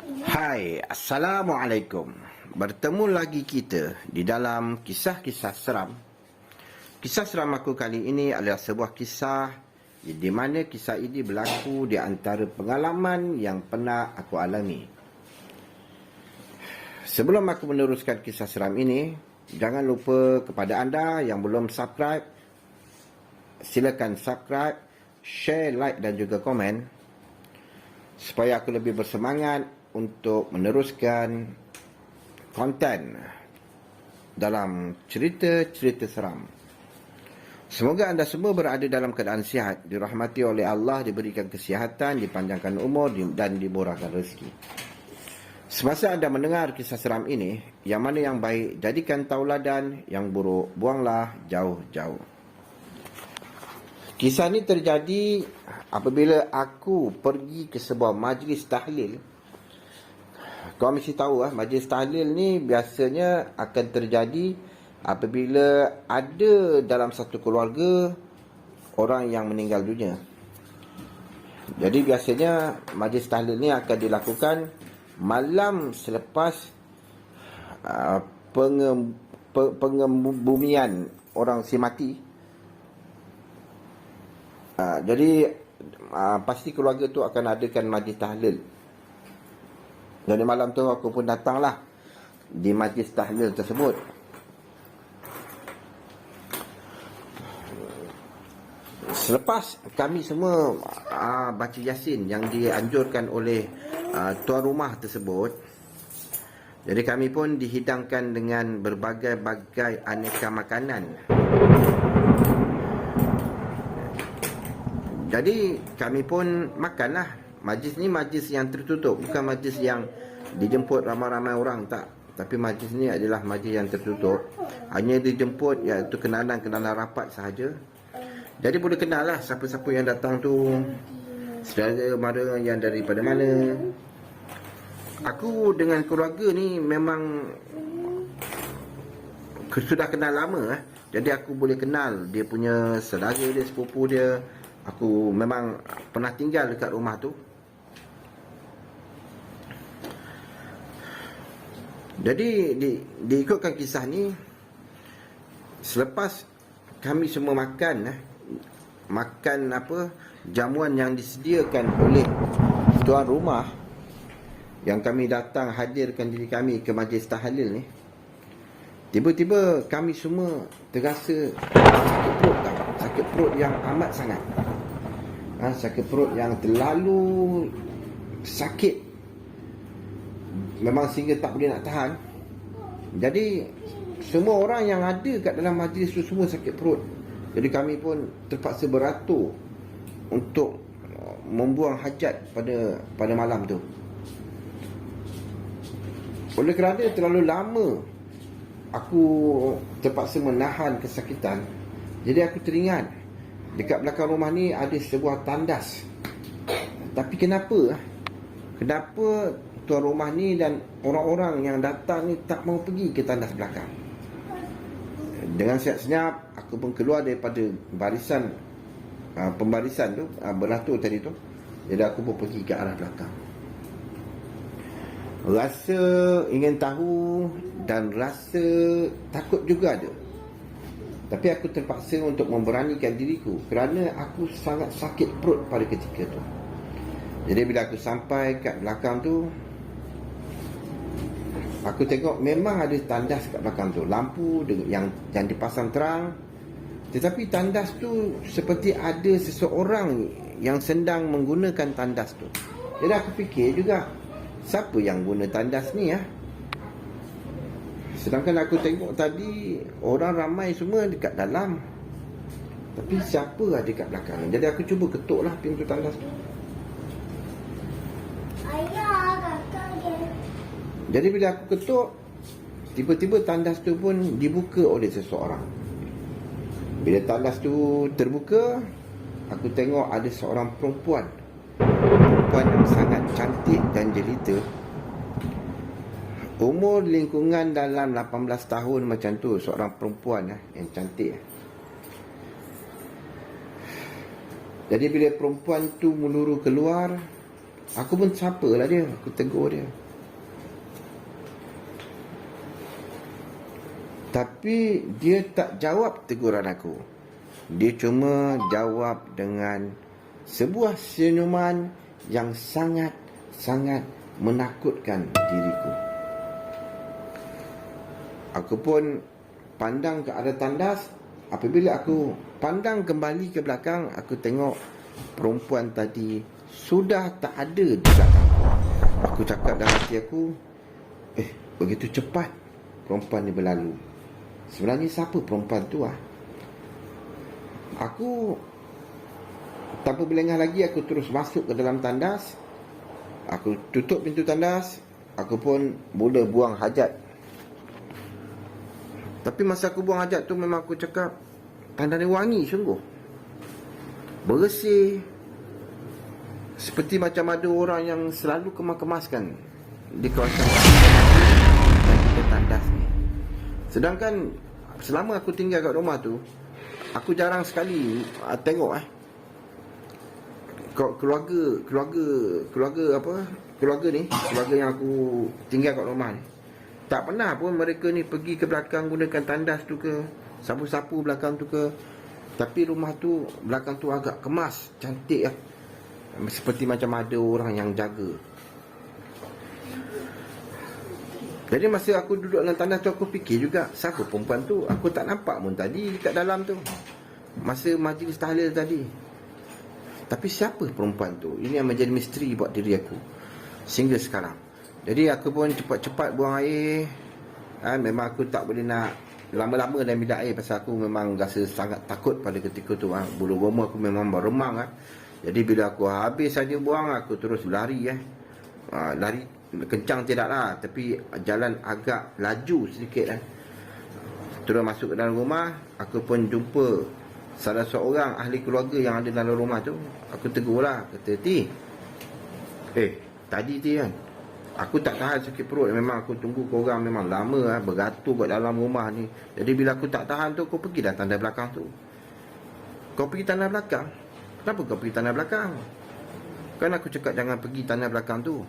Hai, Assalamualaikum. Bertemu lagi kita di dalam kisah-kisah seram. Kisah seram aku kali ini adalah sebuah kisah di mana kisah ini berlaku di antara pengalaman yang pernah aku alami. Sebelum aku meneruskan kisah seram ini, jangan lupa kepada anda yang belum subscribe, silakan subscribe, share, like dan juga komen supaya aku lebih bersemangat untuk meneruskan konten dalam cerita-cerita seram. Semoga anda semua berada dalam keadaan sihat, dirahmati oleh Allah, diberikan kesihatan, dipanjangkan umur dan dimurahkan rezeki. Semasa anda mendengar kisah seram ini, yang mana yang baik jadikan tauladan, yang buruk buanglah jauh-jauh. Kisah ini terjadi apabila aku pergi ke sebuah majlis tahlil. Kau mesti tahu majlis tahlil ni biasanya akan terjadi apabila ada dalam satu keluarga orang yang meninggal dunia. Jadi biasanya majlis tahlil ni akan dilakukan malam selepas pengebumian orang si mati. Jadi pasti keluarga tu akan adakan majlis tahlil. Jadi malam tu aku pun datanglah di majlis tahlil tersebut. Selepas kami semua baca Yasin yang dianjurkan oleh tuan rumah tersebut, jadi kami pun dihidangkan dengan berbagai-bagai aneka makanan. Jadi kami pun makanlah. Majlis ni majlis yang tertutup, bukan majlis yang dijemput ramai-ramai orang, tak. Tapi majlis ni adalah majlis yang tertutup. Hanya dijemput iaitu kenalan-kenalan rapat sahaja. Jadi boleh kenal lah siapa-siapa yang datang tu, saudara mara yang daripada mana. Aku dengan keluarga ni memang sudah kenal lama. Jadi aku boleh kenal dia punya saudara dia, sepupu dia. Aku memang pernah tinggal dekat rumah tu. Jadi diikutkan kisah ni, selepas kami semua makan jamuan yang disediakan oleh tuan rumah yang kami datang hadirkan diri kami ke majlis tahlil ni, tiba-tiba kami semua terasa sakit perut yang amat sangat. Sakit perut yang terlalu sakit, memang sehingga tak boleh nak tahan. Jadi semua orang yang ada kat dalam majlis tu semua sakit perut. Jadi kami pun terpaksa beratur untuk membuang hajat pada malam tu. Oleh kerana terlalu lama aku terpaksa menahan kesakitan, jadi aku teringat dekat belakang rumah ni ada sebuah tandas. Tapi kenapa tuan rumah ni dan orang-orang yang datang ni tak mau pergi ke tandas belakang? Dengan senyap-senyap aku pun keluar daripada barisan pembarisan tu, beratur tadi tu. Jadi aku pun pergi ke arah belakang. Rasa ingin tahu dan rasa takut juga ada. Tapi aku terpaksa untuk memberanikan diriku kerana aku sangat sakit perut pada ketika tu. Jadi bila aku sampai kat belakang tu, aku tengok memang ada tandas kat belakang tu, lampu yang dipasang terang. Tetapi tandas tu seperti ada seseorang yang sedang menggunakan tandas tu. Jadi aku fikir juga, siapa yang guna tandas ni Sedangkan aku tengok tadi orang ramai semua dekat dalam, tapi siapa ada kat belakang? Jadi aku cuba ketuklah pintu tandas tu. Jadi bila aku ketuk, tiba-tiba tandas tu pun dibuka oleh seseorang. Bila tandas tu terbuka, aku tengok ada seorang perempuan yang sangat cantik dan jelita. Umur lingkungan dalam 18 tahun macam tu, seorang perempuan yang cantik. Jadi bila perempuan tu meluru keluar, Aku pun sapalah dia, aku tegur dia. Tapi dia tak jawab teguran aku. Dia cuma jawab dengan sebuah senyuman yang sangat menakutkan diriku. Aku pun pandang ke arah tandas. Apabila aku pandang kembali ke belakang, aku tengok perempuan tadi sudah tak ada di belakang. Aku cakap dalam hati aku, begitu cepat perempuan ni berlalu. Sebenarnya siapa perempuan tu ah? Aku tanpa berlengah lagi, aku terus masuk ke dalam tandas. Aku tutup pintu tandas. Aku pun mula buang hajat. Tapi masa aku buang hajat tu, memang aku cakap, tandas ni wangi sungguh, bersih, seperti macam ada orang yang selalu kemas-kemaskan di kawasan tandas ni. Sedangkan selama aku tinggal kat rumah tu, aku jarang sekali tengok keluarga yang aku tinggal kat rumah ni. Tak pernah pun mereka ni pergi ke belakang gunakan tandas tu ke, sapu-sapu belakang tu ke. Tapi rumah tu, belakang tu agak kemas, cantik lah. Seperti macam ada orang yang jaga. Jadi masa aku duduk dalam tandas tu, aku fikir juga, siapa perempuan tu? Aku tak nampak pun tadi kat dalam tu, masa majlis tahlil tadi. Tapi siapa perempuan tu? Ini yang menjadi misteri buat diri aku sehingga sekarang. Jadi aku pun cepat-cepat buang air. Memang aku tak boleh nak lama-lama dalam bilik air, pasal aku memang rasa sangat takut pada ketika tu. Bulu roma aku memang beremang. Jadi bila aku habis saja buang, aku terus lari. Lari kencang tidak lah, tapi jalan agak laju sedikit. Terus masuk ke dalam rumah. Aku pun jumpa salah seorang ahli keluarga yang ada dalam rumah tu. Aku tegur lah, kata, tadi kan, aku tak tahan sakit perut. Memang aku tunggu korang memang lama beratur kat dalam rumah ni. Jadi bila aku tak tahan tu, kau pergi dah tandas belakang tu. Kau pergi tandas belakang? Kenapa kau pergi tandas belakang? Kan aku cakap jangan pergi tandas belakang tu.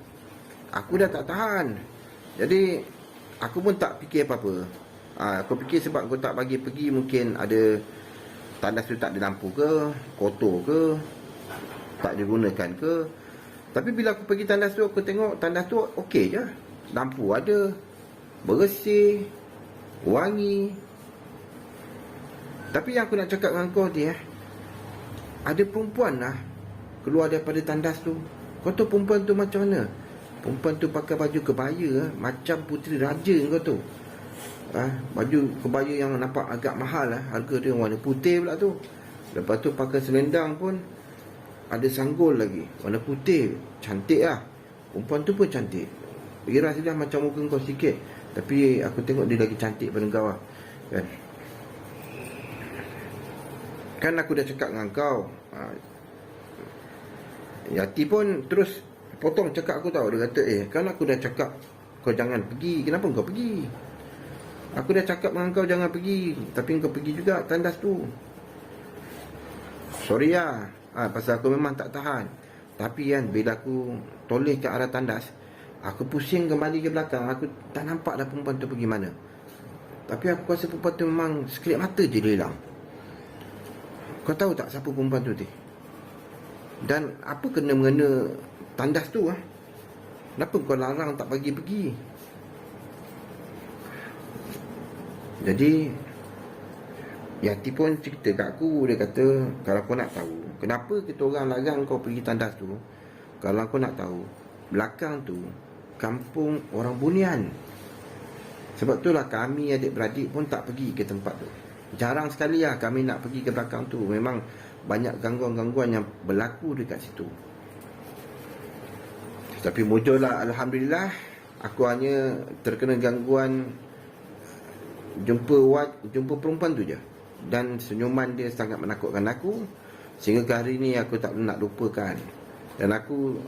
Aku dah tak tahan. Jadi aku pun tak fikir apa-apa. Aku fikir sebab kau tak bagi pergi, mungkin ada tandas tu tak ada lampu ke, kotor ke, tak digunakan ke. Tapi bila aku pergi tandas tu, aku tengok tandas tu okey je. Lampu ada, bersih, wangi. Tapi yang aku nak cakap dengan kau ni, ada perempuan lah keluar daripada tandas tu. Kau tahu perempuan tu macam mana? Perempuan tu pakai baju kebaya macam puteri raja kau tu. Baju kebaya yang nampak agak mahal harga dia warna putih pula tu. Lepas tu pakai selendang pun ada sanggul lagi, warna putih. Cantik lah. Perempuan tu pun cantik. Kira sudah macam muka kau sikit, tapi aku tengok dia lagi cantik pada kau lah. Kan aku dah cakap dengan kau. Yati pun terus potong cakap aku tahu. Dia kata, kan aku dah cakap kau jangan pergi, kenapa kau pergi? Aku dah cakap dengan kau jangan pergi, tapi kau pergi juga tandas tu. Sorry lah. Pasal aku memang tak tahan. Tapi kan, bila aku toleh ke arah tandas, aku pusing kembali ke belakang. Aku tak nampak dah perempuan tu pergi mana. Tapi aku rasa perempuan tu memang sekelip mata je dia hilang. Kau tahu tak siapa perempuan tu? Dan apa kena-mengena tandas tu? Kenapa kau larang tak bagi pergi? Jadi Yati pun cerita kat aku. Dia kata, kalau kau nak tahu kenapa kita orang larang kau pergi tandas tu, kalau kau nak tahu, belakang tu kampung orang Bunian. Sebab itulah kami adik-beradik pun tak pergi ke tempat tu. Jarang sekali lah kami nak pergi ke belakang tu. Memang banyak gangguan-gangguan yang berlaku dekat situ. Tapi mujurlah, alhamdulillah, aku hanya terkena gangguan jumpa perempuan tu je. Dan senyuman dia sangat menakutkan aku, sehingga ke hari ni aku tak nak lupakan. Dan aku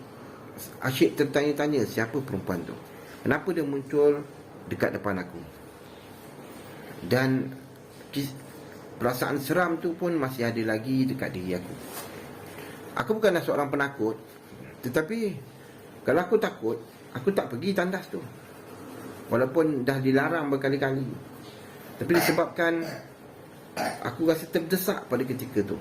asyik tertanya-tanya siapa perempuan tu, kenapa dia muncul dekat depan aku. Dan perasaan seram tu pun masih ada lagi dekat diri aku. Aku bukanlah seorang penakut, tetapi Kalau aku takut, aku tak pergi tandas tu. Walaupun dah dilarang berkali-kali. Tapi disebabkan aku rasa terdesak pada ketika tu.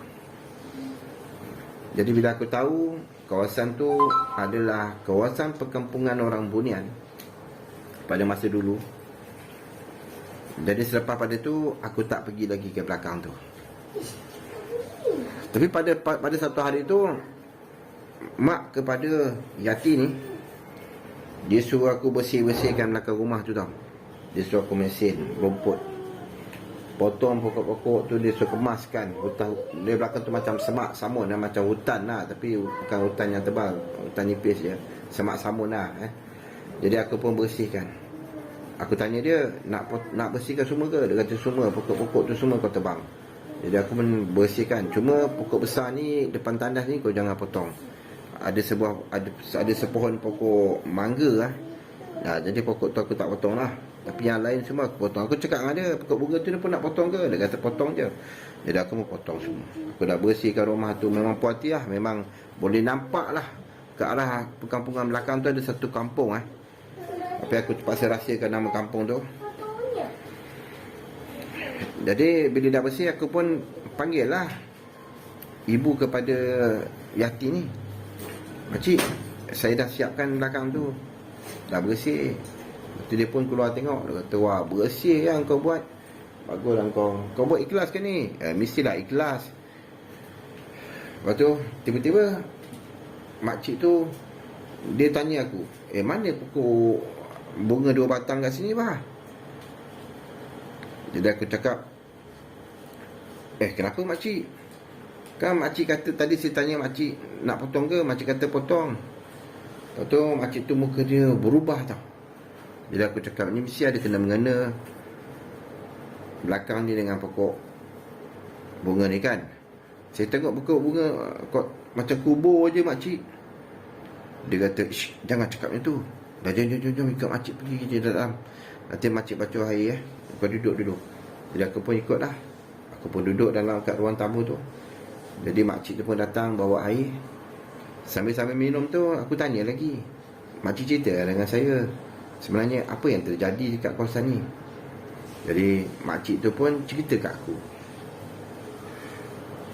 Jadi bila aku tahu kawasan tu adalah kawasan perkampungan orang Bunian pada masa dulu, jadi selepas pada tu aku tak pergi lagi ke belakang tu. Tapi pada satu hari tu, mak kepada Yati ni, dia suruh aku bersihkan belakang rumah tu tau. Dia suruh aku mesin rumput, potong pokok-pokok tu, dia suruh kemaskan hutan. Dia belakang tu macam semak samun lah, macam hutan lah, tapi bukan hutan yang tebal, hutan nipis je, semak samun lah Jadi aku pun bersihkan. Aku tanya dia, nak bersihkan semua ke? Dia kata semua, pokok-pokok tu semua kau tebang. Jadi aku pun bersihkan. Cuma pokok besar ni, depan tandas ni kau jangan potong. Ada sepohon pokok mangga lah. Jadi pokok tu aku tak potong lah. Tapi yang lain semua aku potong. Aku cakap dengan dia, pokok bunga tu dia pun nak potong ke? Dia kata potong je. Jadi aku pun potong semua. Aku dah bersihkan rumah tu. Memang puas hati lah. Memang boleh nampak lah ke arah perkampungan belakang tu ada satu kampung Tapi aku terpaksa rahsiakan nama kampung tu. Jadi bila dah bersih, aku pun panggil lah ibu kepada Yati ni. Makcik, saya dah siapkan belakang tu, dah bersih. Lepas tu dia pun keluar tengok. Dia kata, wah bersih yang kau buat. Baguslah kau buat ikhlas ke ni? Mestilah ikhlas. Lepas tu tiba-tiba makcik tu dia tanya aku, mana pokok bunga 2 batang kat sini bah? Jadi aku cakap, kenapa makcik? Kan makcik kata, tadi saya tanya makcik nak potong ke? Makcik kata potong. Lepas tu makcik tu muka dia berubah tau. Jadi aku cakap, ni mesti ada kena mengena belakang ni dengan pokok bunga ni kan. Saya tengok pokok bunga kok macam kubur je makcik. Dia kata, jangan cakap macam tu. Dah jom ikut makcik pergi je dalam. Nanti makcik baca air Kau duduk. Jadi aku pun ikut lah. Aku pun duduk dalam kat ruang tamu tu. Jadi makcik tu pun datang bawa air. Sambil-sambil minum tu, aku tanya lagi. Makcik cerita dengan saya, sebenarnya apa yang terjadi dekat kawasan ni. Jadi makcik tu pun cerita kat aku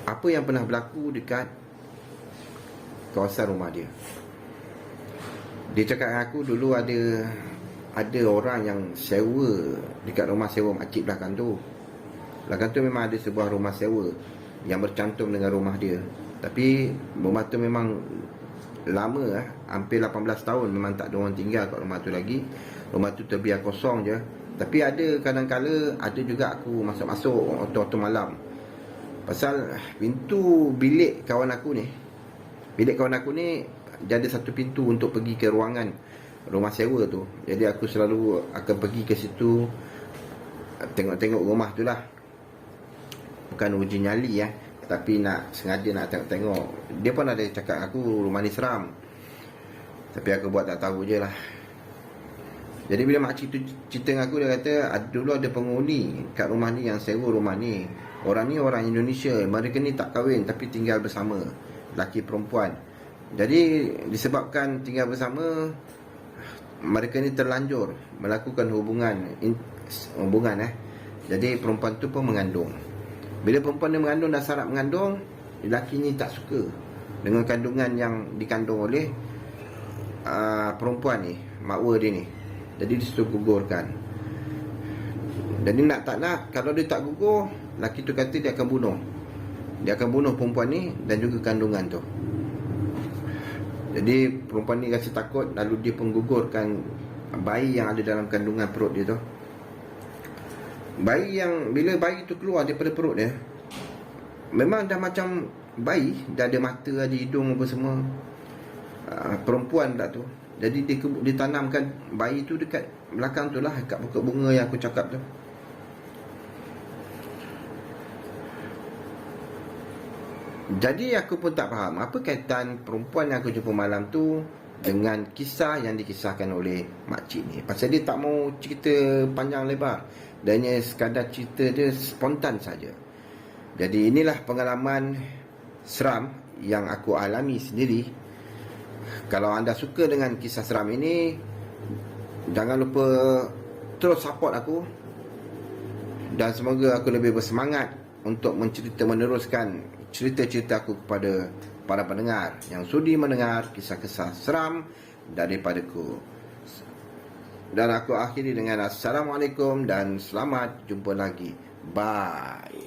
apa yang pernah berlaku dekat kawasan rumah dia. Dia cakap dengan aku, dulu ada orang yang sewa dekat rumah sewa makcik belakang tu. Belakang tu memang ada sebuah rumah sewa yang bercantum dengan rumah dia. Tapi rumah tu memang lama hampir 18 tahun memang tak ada orang tinggal kat rumah tu lagi. Rumah tu terbiar kosong je. Tapi ada kadang-kala ada juga aku masuk-masuk waktu-waktu malam. Pasal pintu bilik kawan aku ni, dia ada satu pintu untuk pergi ke ruangan rumah sewa tu. Jadi aku selalu akan pergi ke situ, tengok-tengok rumah tu lah. Bukan uji nyali tapi sengaja nak tengok-tengok. Dia pun ada cakap aku rumah ni seram, tapi aku buat tak tahu je lah. Jadi bila makcik tu cerita dengan aku, dia kata dulu ada penghuni kat rumah ni yang sewa rumah ni. Orang ni orang Indonesia. Mereka ni tak kahwin tapi tinggal bersama, laki perempuan. Jadi disebabkan tinggal bersama, mereka ni terlanjur melakukan hubungan. Jadi perempuan tu pun mengandung. Bila perempuan ni mengandung, dah syarat mengandung, lelaki ni tak suka dengan kandungan yang dikandung oleh perempuan ni, makwa dia ni. Jadi disuruh gugurkan. Jadi nak tak nak, kalau dia tak gugur, lelaki tu kata dia akan bunuh. Dia akan bunuh perempuan ni dan juga kandungan tu. Jadi perempuan ni rasa takut, lalu dia pun gugurkan bayi yang ada dalam kandungan perut dia tu. Bila bayi tu keluar daripada perut dia, memang dah macam bayi, dah ada mata, ada hidung apa semua. Perempuan tak tu. Jadi dia tanamkan bayi tu dekat belakang tu lah, dekat pokok bunga yang aku cakap tu. Jadi aku pun tak faham apa kaitan perempuan yang aku jumpa malam tu dengan kisah yang dikisahkan oleh makcik ni. Pasal dia tak mau cerita panjang lebar, dan hanya sekadar cerita dia spontan saja. Jadi inilah pengalaman seram yang aku alami sendiri Kalau anda suka dengan kisah seram ini, jangan lupa terus support aku. Dan semoga aku lebih bersemangat untuk meneruskan cerita-cerita aku kepada para pendengar yang sudi mendengar kisah-kisah seram daripadaku. Dan aku akhiri dengan Assalamualaikum dan selamat jumpa lagi. Bye.